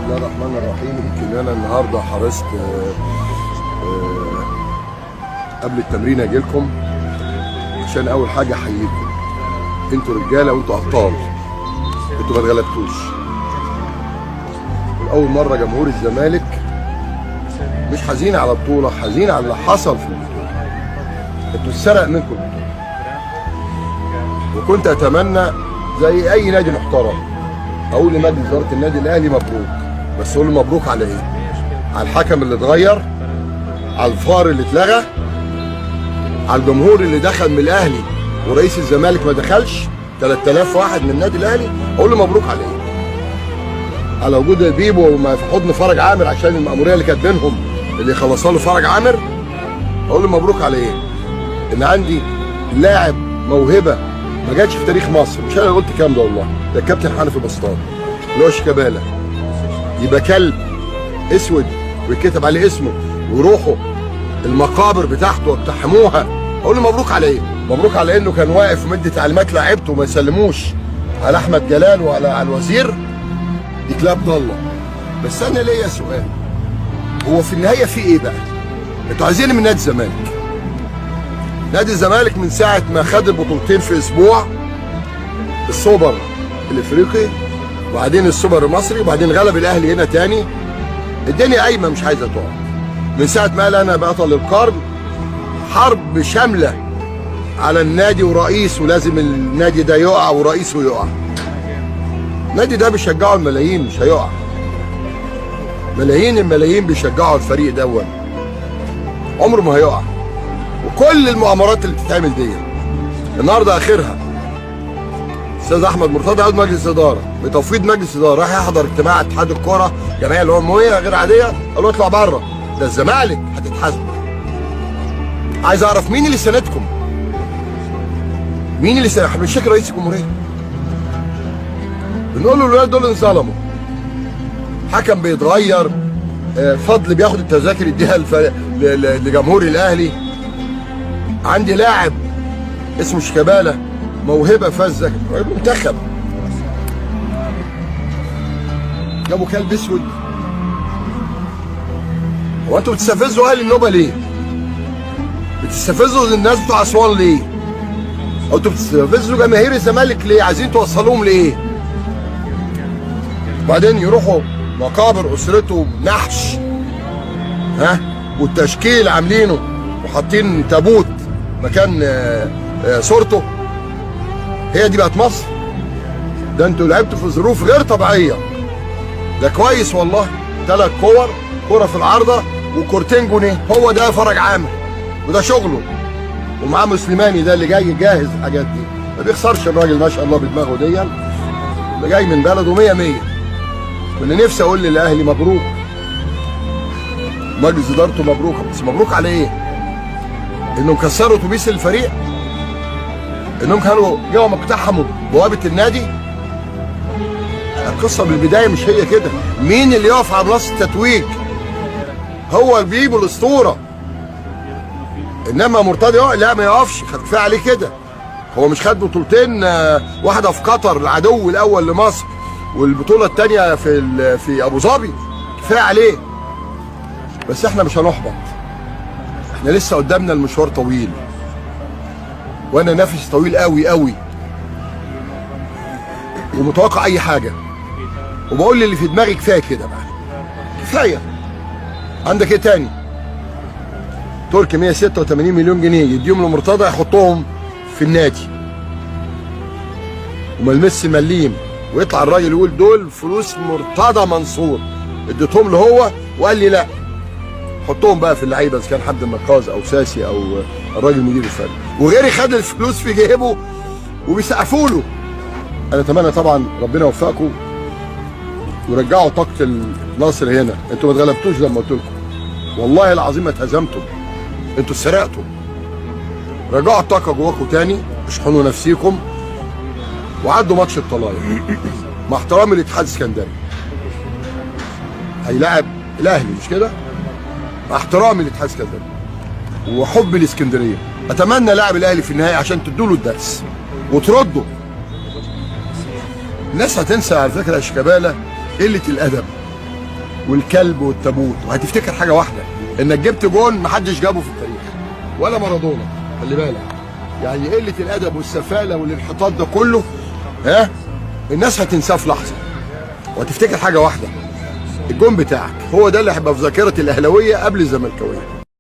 الله الرحمن الرحيم. يمكن انا النهارده حرصت قبل التمرين اجي لكم عشان اول حاجه احييكم. انتوا رجاله وانتوا ابطال، انتوا ما اتغلبتوش. اول مره جمهور الزمالك مش حزين على بطوله، حزين على اللي حصل في البطوله. انتوا اتسرق منكم البطوله، وكنت اتمنى زي اي نادي محترم اقول لمجلس اداره النادي الاهلي مبروك، بس اقول له مبروك على ايه؟ على الحكم اللي اتغير، على الفار اللي اتلغى، على الجمهور اللي دخل من الاهلي ورئيس الزمالك ما دخلش 3000 واحد من النادي الاهلي. اقول له مبروك على ايه؟ على وجود بيبو وما في حضن فرج عامر عشان المأمورية اللي كانت بينهم اللي خلصها له فرج عامر. اقول له مبروك على ايه؟ ان عندي لاعب موهبه ما جاتش في تاريخ مصر. مش انا اللي قلت الكلام ده والله، ده الكابتن حنفي بسطان اللي هو شيكابالا. يبقى كلب اسود ويتكتب عليه اسمه ويروحوا المقابر بتاعته واقتحموها. اقول له مبروك على ايه؟ مبروك على انه كان واقف ومدي تعليمات لعيبته وما يسلموش على احمد جلال وعلى الوزير. دي كلاب ضاله. بس انا ليا سؤال، هو في النهايه في ايه بقى؟ انتوا عايزين من نادي الزمالك؟ نادي الزمالك من ساعه ما خد البطولتين في اسبوع، السوبر الافريقي وبعدين السوبر المصري وبعدين غلب الاهلي هنا تاني، الدنيا قايمه مش عايزه تقعد. من ساعه ما قال انا بطل القرن، حرب شامله على النادي ورئيس، ولازم النادي ده يقع ورئيسه يقع. النادي ده بيشجعه الملايين، مش هيقع. ملايين الملايين بيشجعوا الفريق ده، عمره ما هيقع. وكل المؤامرات اللي بتتعمل دي النهارده اخرها استاذ احمد مرتضى عضو مجلس اداره بتفويض مجلس اداره راح يحضر اجتماع اتحاد الكوره جمعيه العموميه غير عاديه، قال له اطلع بره، ده الزمالك هتتحاسبوا. عايز اعرف مين اللي ساندكم؟ مين اللي ساند؟ مش فاكر رئيس الجمهوريه. بنقول له الولاد دول انظلموا، حكم بيتغير، فضل بياخد التذاكر يديها لجمهور الاهلي. عندي لاعب اسمه شيكابالا موهبه فذه منتخب، جابوا كلب اسود. هو انتوا بتستفزوا اهل النوبه ليه؟ بتستفزوا الناس بتوع اسوان ليه؟ او انتوا بتستفزوا جماهير الزمالك ليه؟ عايزين توصلوهم لايه؟ وبعدين يروحوا مقابر اسرته نحش، والتشكيل عاملينه وحاطين تابوت مكان صورته. هي دي بقت مصر؟ ده انتوا لعبتوا في ظروف غير طبيعيه. ده كويس والله، 3 كور، كوره في العارضه وكورتين جونيه. هو ده فرج عامر وده شغله، ومعاه مسلماني ده اللي جاي جاهز الحاجات دي. ما بيخسرش الراجل ما شاء الله بدماغه دي، اللي جاي من بلده 100 100. واللي نفسي اقول للاهلي مبروك، مجلس ادارته مبروك. بس مبروك على ايه؟ انهم كسروا اتوبيس الفريق؟ انهم كانوا جاوا مقتحموا بوابه النادي؟ القصه من البدايه مش هي كده. مين اللي يقف على منصه التتويج؟ هو بيجيبوا الاسطوره. انما مرتضى لا ما يقفش، كفايه عليه كده. هو مش خد بطولتين، واحده في قطر العدو الاول لمصر والبطوله الثانيه في ابو ظبي، كفايه عليه. بس احنا مش هنحبط، احنا لسه قدامنا المشوار طويل، وانا نفسي طويل قوي قوي، ومتوقع اي حاجه. وبقول اللي في دماغي كفايه كده بقى، كفايه. عندك ايه تاني؟ تركي 186 مليون جنيه يديهم لمرتضى يحطهم في النادي وملمس مليم، ويطلع الراجل يقول دول فلوس مرتضى منصور اديتهم له هو، وقال لي لا حطهم بقى في اللعيبه اذا كان حمد النقاز او ساسي او الراجل مدير الفني، وغيري خد الفلوس في جيبه وبيسقفوا له. انا اتمنى طبعا ربنا يوفقكم ورجعوا طاقه النصر هنا. انتوا ما اتغلبتوش زي ما قلت لكم، والله العظيم ما اتهزمتم، انتوا اتسرقتوا. رجعوا الطاقه جواكم تاني، اشحنوا نفسيكم وعدوا ماتش الطلايع. مع احترامي للاتحاد السكندري هيلاعب الاهلي، مش كده؟ مع احترامي للاتحاد السكندري وحب الاسكندريه، اتمنى لاعب الاهلي في النهايه عشان تدوا له الدرس وتردوا. الناس هتنسى على فكره يا شيكابالا قله الادب والكلب والتابوت، وهتفتكر حاجه واحده، انك جبت جون محدش جابه في التاريخ ولا مارادونا. خلي بالك، يعني قله الادب والسفاله والانحطاط ده كله الناس هتنساه في لحظه، وهتفتكر حاجه واحده، الجون بتاعك هو ده اللي هيبقى في ذاكره الاهلاويه قبل الزملكاويه.